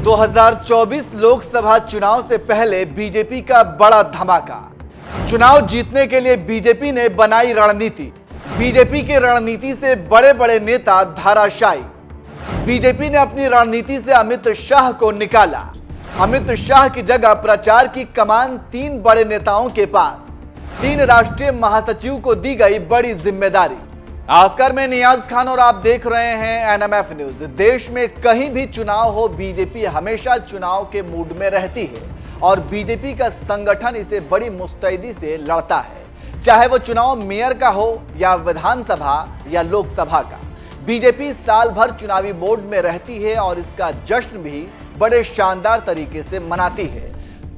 2024 लोकसभा चुनाव से पहले बीजेपी का बड़ा धमाका। चुनाव जीतने के लिए बीजेपी ने बनाई रणनीति। बीजेपी की रणनीति से बड़े बड़े नेता धराशायी। बीजेपी ने अपनी रणनीति से अमित शाह को निकाला। अमित शाह की जगह प्रचार की कमान 3 बड़े नेताओं के पास। 3 राष्ट्रीय महासचिव को दी गई बड़ी जिम्मेदारी। नमस्कार, मैं नियाज खान और आप देख रहे हैं एनएमएफ न्यूज। देश में कहीं भी चुनाव हो, बीजेपी हमेशा चुनाव के मूड में रहती है और बीजेपी का संगठन इसे बड़ी मुस्तैदी से लड़ता है, चाहे वो चुनाव मेयर का हो या विधानसभा या लोकसभा का। बीजेपी साल भर चुनावी मोड में रहती है और इसका जश्न भी बड़े शानदार तरीके से मनाती है।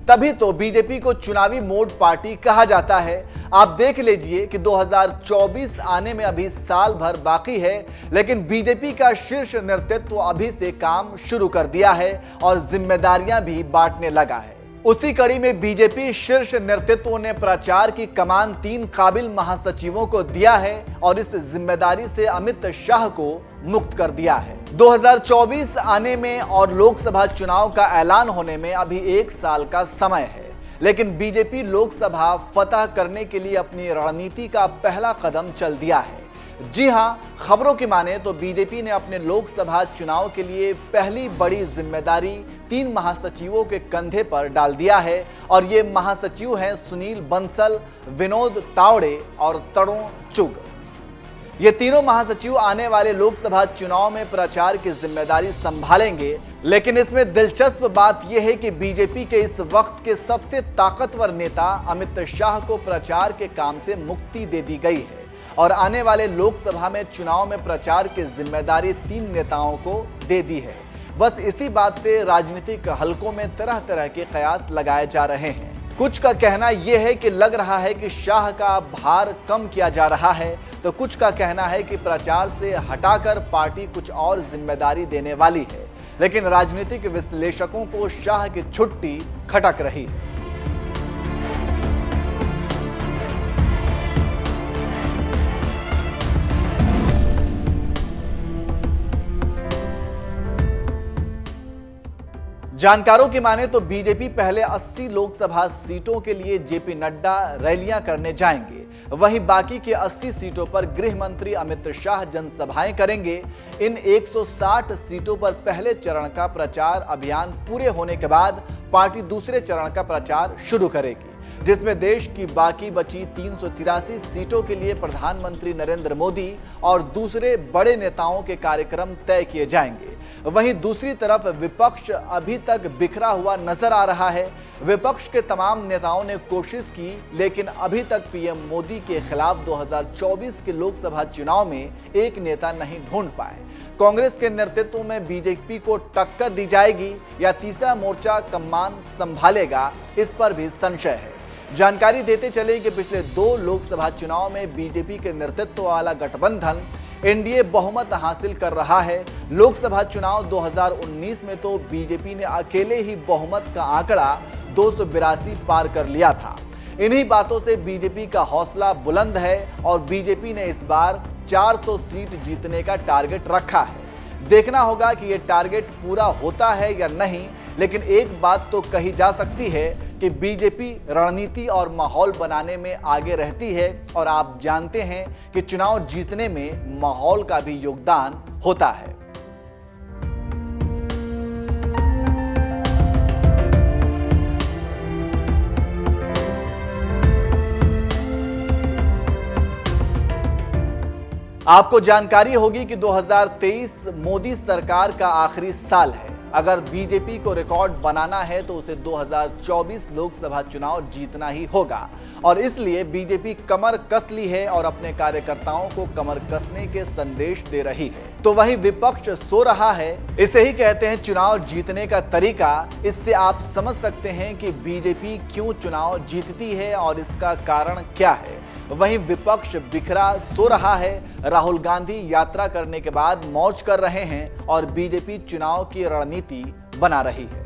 तभी तो बीजेपी को चुनावी मोड पार्टी कहा जाता है। आप देख लीजिए कि 2024 आने में अभी साल भर बाकी है, लेकिन बीजेपी का शीर्ष नेतृत्व अभी से काम शुरू कर दिया है और जिम्मेदारियां भी बांटने लगा है। उसी कड़ी में बीजेपी शीर्ष नेतृत्व ने प्रचार की कमान 3 काबिल महासचिवों को दिया है और इस जिम्मेदारी से अमित शाह को मुक्त कर दिया है। 2024 आने में और लोकसभा चुनाव का ऐलान होने में अभी 1 साल का समय है, लेकिन बीजेपी लोकसभा फतह करने के लिए अपनी रणनीति का पहला कदम चल दिया है। जी हां, खबरों की माने तो बीजेपी ने अपने लोकसभा चुनाव के लिए पहली बड़ी जिम्मेदारी 3 महासचिवों के कंधे पर डाल दिया है और ये महासचिव हैं सुनील बंसल, विनोद तावड़े और तरुण चुग। ये तीनों महासचिव आने वाले लोकसभा चुनाव में प्रचार की जिम्मेदारी संभालेंगे, लेकिन इसमें दिलचस्प बात यह है कि बीजेपी के इस वक्त के सबसे ताकतवर नेता अमित शाह को प्रचार के काम से मुक्ति दे दी गई है और आने वाले लोकसभा में चुनाव में प्रचार की जिम्मेदारी 3 नेताओं को दे दी है। बस इसी बात से राजनीतिक हलकों में तरह तरह के कयास लगाए जा रहे हैं। कुछ का कहना यह है कि लग रहा है कि शाह का भार कम किया जा रहा है, तो कुछ का कहना है कि प्रचार से हटाकर पार्टी कुछ और जिम्मेदारी देने वाली है। लेकिन राजनीतिक विश्लेषकों को शाह की छुट्टी खटक रही है। जानकारों की माने तो बीजेपी पहले 80 लोकसभा सीटों के लिए जेपी नड्डा रैलियां करने जाएंगे, वहीं बाकी के 80 सीटों पर गृह मंत्री अमित शाह जनसभाएं करेंगे। इन 160 सीटों पर पहले चरण का प्रचार अभियान पूरे होने के बाद पार्टी दूसरे चरण का प्रचार शुरू करेगी, जिसमें देश की बाकी बची 383 सीटों के लिए प्रधानमंत्री नरेंद्र मोदी और दूसरे बड़े नेताओं के कार्यक्रम तय किए जाएंगे। वहीं दूसरी तरफ विपक्ष अभी तक बिखरा हुआ नजर आ रहा है। विपक्ष के तमाम नेताओं ने कोशिश की, लेकिन अभी तक पीएम मोदी के खिलाफ 2024 के लोकसभा चुनाव में एक नेता नहीं ढूंढ पाए। कांग्रेस के नेतृत्व में बीजेपी को टक्कर दी जाएगी या तीसरा मोर्चा कमान संभालेगा, इस पर भी संशय है। जानकारी देते चले कि पिछले 2 लोकसभा चुनाव में बीजेपी के नेतृत्व वाला गठबंधन एनडीए बहुमत हासिल कर रहा है। लोकसभा चुनाव 2019 में तो बीजेपी ने अकेले ही बहुमत का आंकड़ा 282 पार कर लिया था। इन्हीं बातों से बीजेपी का हौसला बुलंद है और बीजेपी ने इस बार 400 सीट जीतने का टारगेट रखा है। देखना होगा कि यह टारगेट पूरा होता है या नहीं, लेकिन एक बात तो कही जा सकती है कि बीजेपी रणनीति और माहौल बनाने में आगे रहती है और आप जानते हैं कि चुनाव जीतने में माहौल का भी योगदान होता है। आपको जानकारी होगी कि 2023 मोदी सरकार का आखिरी साल है। अगर बीजेपी को रिकॉर्ड बनाना है तो उसे 2024 लोकसभा चुनाव जीतना ही होगा और इसलिए बीजेपी कमर कस ली है और अपने कार्यकर्ताओं को कमर कसने के संदेश दे रही है। तो वही विपक्ष सो रहा है। इसे ही कहते हैं चुनाव जीतने का तरीका। इससे आप समझ सकते हैं कि बीजेपी क्यों चुनाव जीतती है और इसका कारण क्या है। वहीं विपक्ष बिखरा सो रहा है। राहुल गांधी यात्रा करने के बाद मौज कर रहे हैं और बीजेपी चुनाव की रणनीति बना रही है।